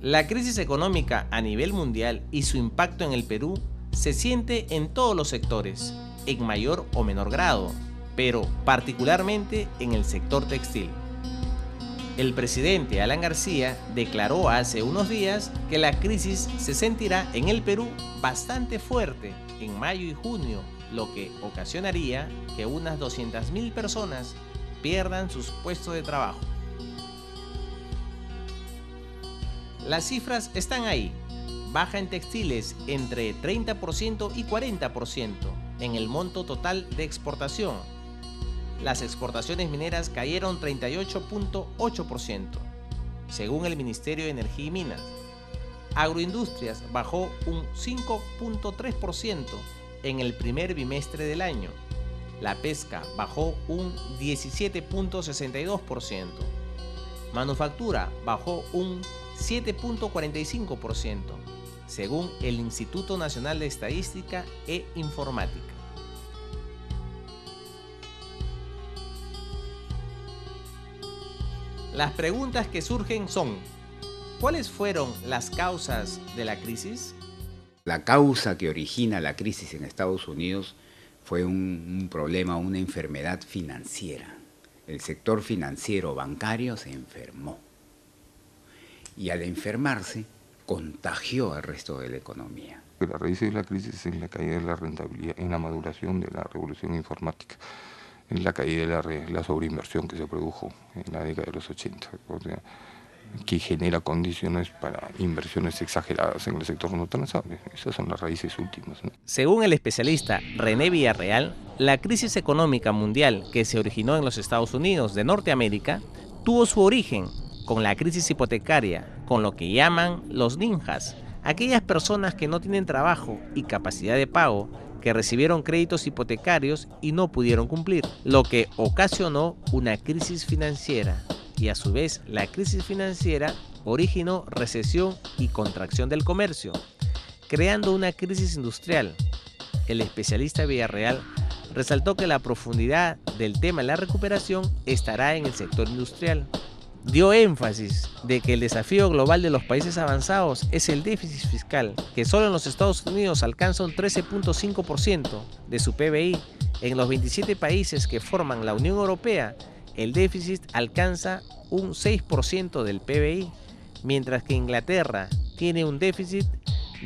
La crisis económica a nivel mundial y su impacto en el Perú se siente en todos los sectores, en mayor o menor grado, pero particularmente en el sector textil. El presidente Alan García declaró hace unos días que la crisis se sentirá en el Perú bastante fuerte en mayo y junio, lo que ocasionaría que unas 200.000 personas pierdan sus puestos de trabajo. Las cifras están ahí. Baja en textiles entre 30% y 40% en el monto total de exportación. Las exportaciones mineras cayeron 38.8%, según el Ministerio de Energía y Minas. Agroindustrias bajó un 5.3% en el primer bimestre del año. La pesca bajó un 17.62%. Manufactura bajó un 7.45%, según el Instituto Nacional de Estadística e Informática. Las preguntas que surgen son: ¿cuáles fueron las causas de la crisis? La causa que origina la crisis en Estados Unidos fue un problema, una enfermedad financiera. El sector financiero bancario se enfermó y al enfermarse contagió al resto de la economía. La raíz de la crisis es la caída de la rentabilidad, en la maduración de la revolución informática, en la caída de la sobreinversión que se produjo en la década de los 80, o sea, que genera condiciones para inversiones exageradas en el sector no transable. Esas son las raíces últimas, ¿no? Según el especialista René Villarreal, la crisis económica mundial que se originó en los Estados Unidos de Norteamérica tuvo su origen con la crisis hipotecaria, con lo que llaman los ninjas, aquellas personas que no tienen trabajo y capacidad de pago, que recibieron créditos hipotecarios y no pudieron cumplir, lo que ocasionó una crisis financiera. Y a su vez, la crisis financiera originó recesión y contracción del comercio, creando una crisis industrial. El especialista Villarreal resaltó que la profundidad del tema de la recuperación estará en el sector industrial. Dio énfasis de que el desafío global de los países avanzados es el déficit fiscal, que solo en los Estados Unidos alcanza un 13.5% de su PBI. En los 27 países que forman la Unión Europea, el déficit alcanza un 6% del PBI, mientras que Inglaterra tiene un déficit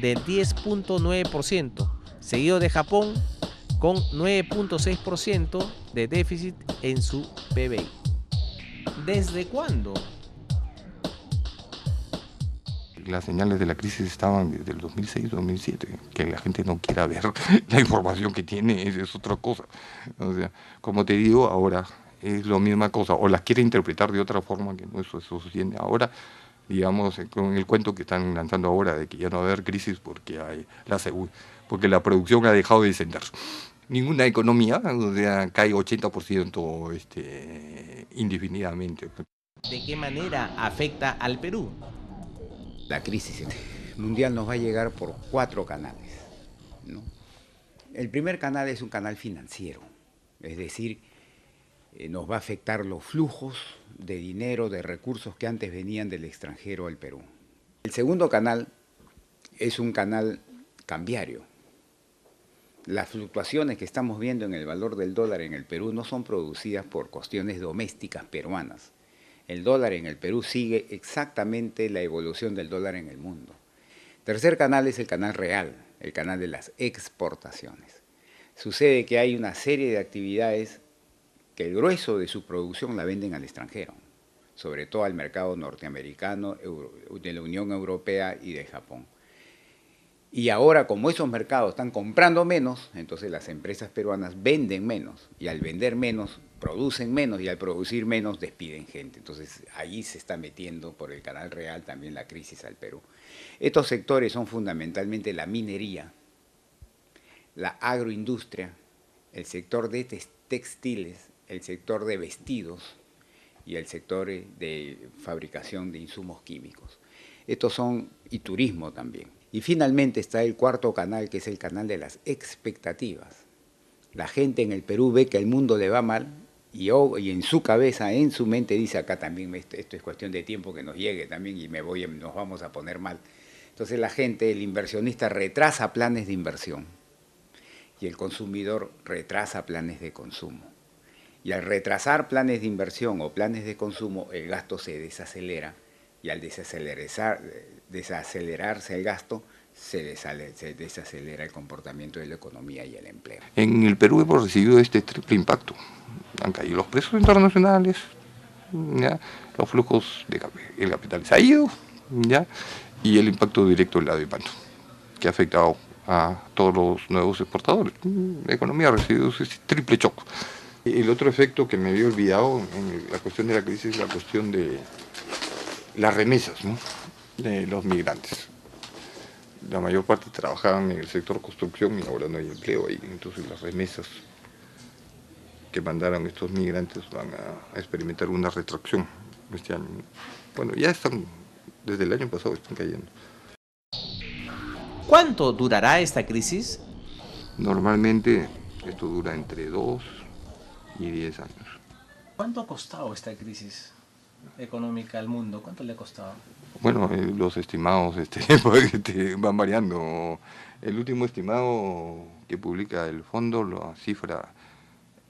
del 10.9%, seguido de Japón con 9.6% de déficit en su PBI. ¿Desde cuándo? Las señales de la crisis estaban desde el 2006-2007, que la gente no quiera ver la información que tiene, es otra cosa. O sea, como te digo, ahora es la misma cosa, o las quiere interpretar de otra forma que no eso sucede ahora, digamos, con el cuento que están lanzando ahora de que ya no va a haber crisis porque porque la producción ha dejado de descender. Ninguna economía, o sea, cae 80% indefinidamente. ¿De qué manera afecta al Perú? La crisis mundial nos va a llegar por 4 canales, ¿no? El primer canal es un canal financiero, es decir, nos va a afectar los flujos de dinero, de recursos que antes venían del extranjero al Perú. El segundo canal es un canal cambiario. Las fluctuaciones que estamos viendo en el valor del dólar en el Perú no son producidas por cuestiones domésticas peruanas. El dólar en el Perú sigue exactamente la evolución del dólar en el mundo. Tercer canal es el canal real, el canal de las exportaciones. Sucede que hay una serie de actividades que el grueso de su producción la venden al extranjero, sobre todo al mercado norteamericano, de la Unión Europea y de Japón. Y ahora, como esos mercados están comprando menos, entonces las empresas peruanas venden menos, y al vender menos, producen menos, y al producir menos, despiden gente. Entonces, ahí se está metiendo por el canal real también la crisis al Perú. Estos sectores son fundamentalmente la minería, la agroindustria, el sector de textiles, el sector de vestidos y el sector de fabricación de insumos químicos. Estos son, y turismo también. Y finalmente está el cuarto canal, que es el canal de las expectativas. La gente en el Perú ve que el mundo le va mal y en su cabeza, en su mente dice, acá también esto es cuestión de tiempo que nos llegue también y nos vamos a poner mal. Entonces la gente, el inversionista retrasa planes de inversión y el consumidor retrasa planes de consumo. Y al retrasar planes de inversión o planes de consumo, el gasto se desacelera y al desacelerarse el gasto, se desacelera el comportamiento de la economía y el empleo. En el Perú hemos recibido este triple impacto. Han caído los precios internacionales, ¿ya? Los flujos de el capital se ha ido, ¿ya? Y el impacto directo de la demanda, que ha afectado a todos los nuevos exportadores. La economía ha recibido ese triple shock. El otro efecto que me había olvidado en la cuestión de la crisis es la cuestión de las remesas, ¿no? De los migrantes. La mayor parte trabajaban en el sector construcción y ahora no hay empleo ahí, entonces las remesas que mandaron estos migrantes van a experimentar una retracción este año. Bueno, ya están, desde el año pasado están cayendo. ¿Cuánto durará esta crisis? Normalmente esto dura entre 2 y 10 años. ¿Cuánto ha costado esta crisis económica al mundo? ¿Cuánto le ha costado? Bueno, los estimados van variando. El último estimado que publica el fondo lo cifra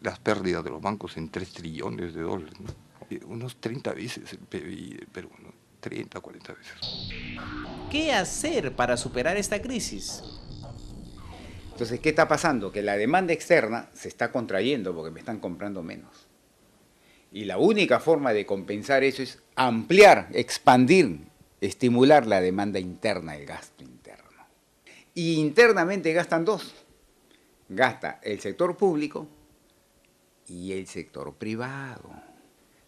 las pérdidas de los bancos en 3 trillones de dólares, ¿no? Unos 30 veces el PBI del Perú, ¿no? 30, 40 veces. ¿Qué hacer para superar esta crisis? Entonces, ¿qué está pasando? Que la demanda externa se está contrayendo porque me están comprando menos. Y la única forma de compensar eso es ampliar, expandir, estimular la demanda interna, el gasto interno. Y internamente gastan dos. Gasta el sector público y el sector privado.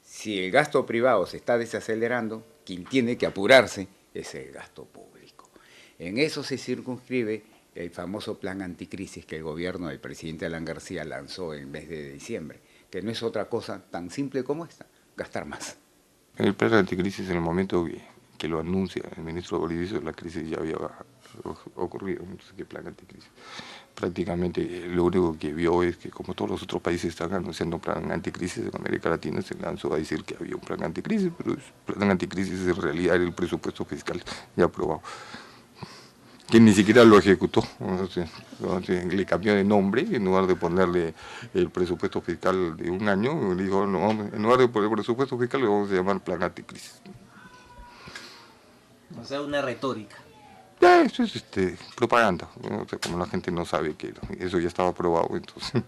Si el gasto privado se está desacelerando, quien tiene que apurarse es el gasto público. En eso se circunscribe el famoso plan anticrisis que el gobierno del presidente Alan García lanzó en el mes de diciembre, que no es otra cosa tan simple como esta, gastar más. El plan anticrisis, en el momento que lo anuncia el ministro Valdivieso, la crisis ya había ocurrido. Entonces, ¿qué plan anticrisis? Prácticamente lo único que vio es que, como todos los otros países están anunciando un plan anticrisis en América Latina, se lanzó a decir que había un plan anticrisis, pero el plan anticrisis en realidad era el presupuesto fiscal ya aprobado, que ni siquiera lo ejecutó. Le cambió de nombre, en lugar de ponerle el presupuesto fiscal de un año, le dijo, no, en lugar de poner el presupuesto fiscal le vamos a llamar plan anticrisis. O sea, una retórica. Ya, eso es propaganda, ¿no? O sea, como la gente no sabe que eso ya estaba aprobado, entonces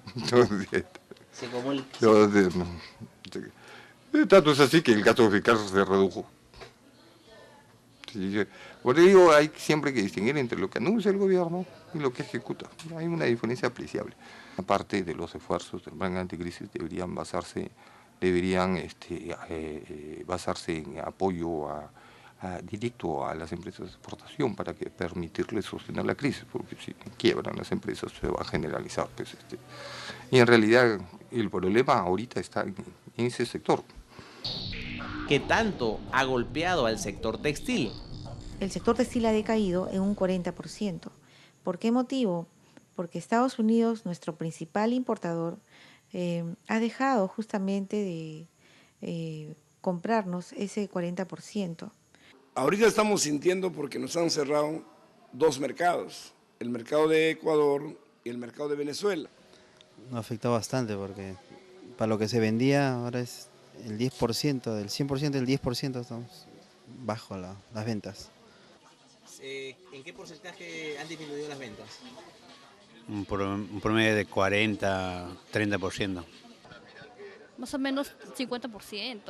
tanto es así que el gasto fiscal se redujo. Por eso digo, hay siempre que distinguir entre lo que anuncia el gobierno y lo que ejecuta. Hay una diferencia apreciable. Aparte de los esfuerzos del plan anticrisis deberían basarse en apoyo directo a las empresas de exportación para que permitirles sostener la crisis, porque si quiebran las empresas se va a generalizar. Pues, y en realidad el problema ahorita está en ese sector. ¿Qué tanto ha golpeado al sector textil? El sector textil ha decaído en un 40%. ¿Por qué motivo? Porque Estados Unidos, nuestro principal importador, ha dejado justamente de comprarnos ese 40%. Ahorita estamos sintiendo porque nos han cerrado dos mercados, el mercado de Ecuador y el mercado de Venezuela. Nos afectó bastante porque para lo que se vendía ahora es el 10%, del 100% del 10% estamos bajo las ventas. ¿En qué porcentaje han disminuido las ventas? Un promedio de 40, 30%. Más o menos 50%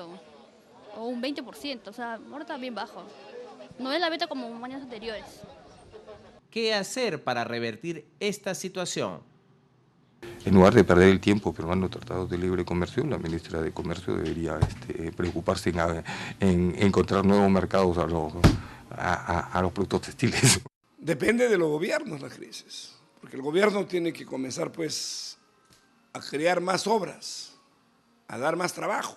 o un 20%, o sea, ahora está bien bajo. No es la venta como en años anteriores. ¿Qué hacer para revertir esta situación? En lugar de perder el tiempo firmando tratados de libre comercio, la ministra de Comercio debería preocuparse en encontrar nuevos mercados a los productos textiles. Depende de los gobiernos la crisis, porque el gobierno tiene que comenzar pues a crear más obras, a dar más trabajo,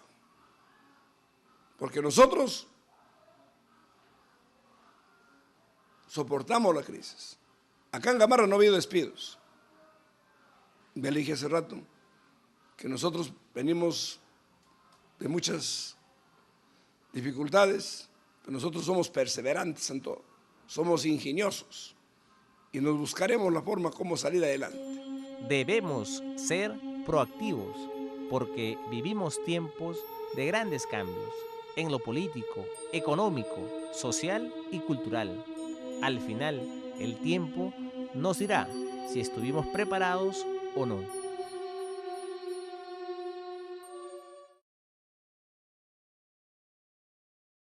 porque nosotros soportamos la crisis. Acá en Gamarra no ha habido despidos. Ya le dije hace rato, que nosotros venimos de muchas dificultades, pero nosotros somos perseverantes en todo, somos ingeniosos y nos buscaremos la forma como salir adelante. Debemos ser proactivos porque vivimos tiempos de grandes cambios en lo político, económico, social y cultural. Al final, el tiempo nos dirá si estuvimos preparados o no.